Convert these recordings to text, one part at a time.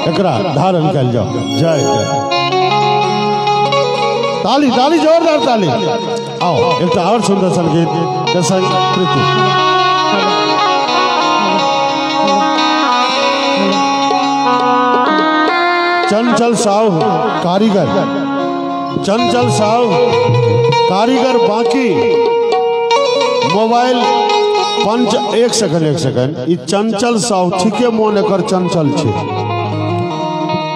एकरा धारण कल जाओ। जय जय ताली ताली जोरदार ताली। आओ एक और सुंदर संगीत के संग प्रीति। चंचल साहु कारीगर, चंचल साहु कारीगर बाकी मोबाइल पंच। एक सेकंड ई चंचल साहु ठीके मोन एकर चंचल छे।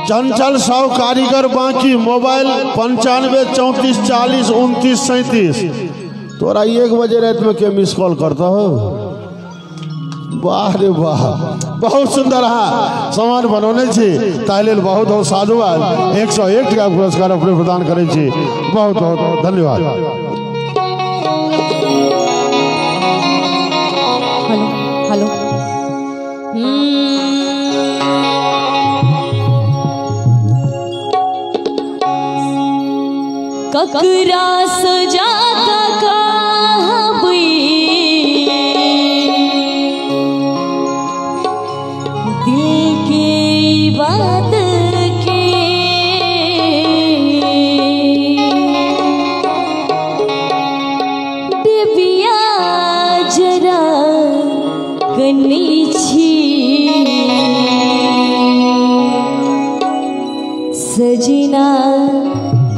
चंचल साहु कारीगर बाकी मोबाइल 95 34 40 29 37। तोरा 1 बजे रात में के मिस कॉल करता हो। वाह रे वाह, बहुत सुंदर सामान बनौने छी। ताहिले बहुत बहुत साधुवाद। 101 का पुरस्कार अपने प्रदान करे छी। बहुत बहुत धन्यवाद। हेलो ककरा सजा दिल की बात के देविया जरा कनी छी सजना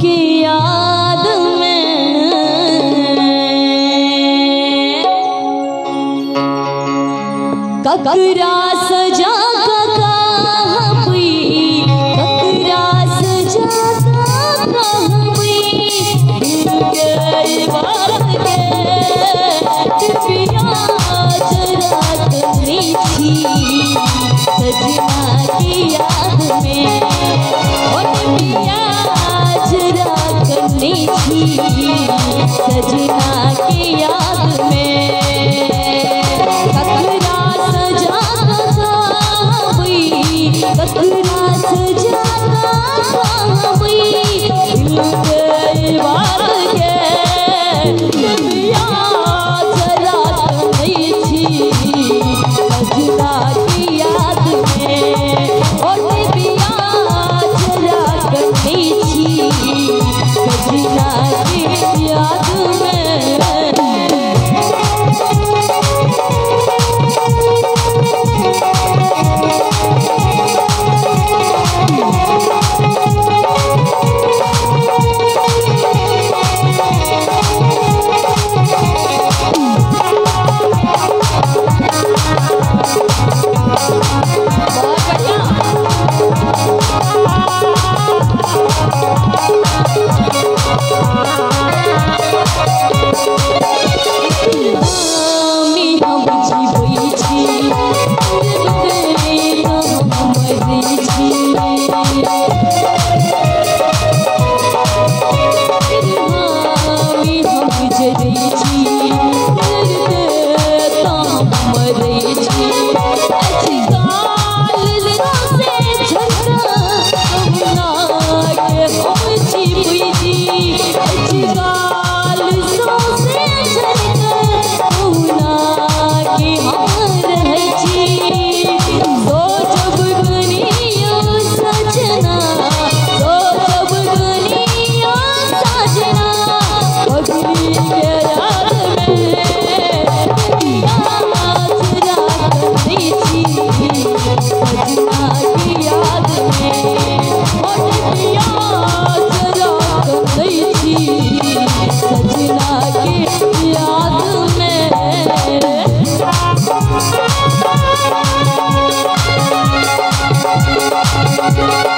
के याद में ककरा सजा सजना की याद में जरा करनी थी सजना की याद में ककरा सजा ककरा सजा में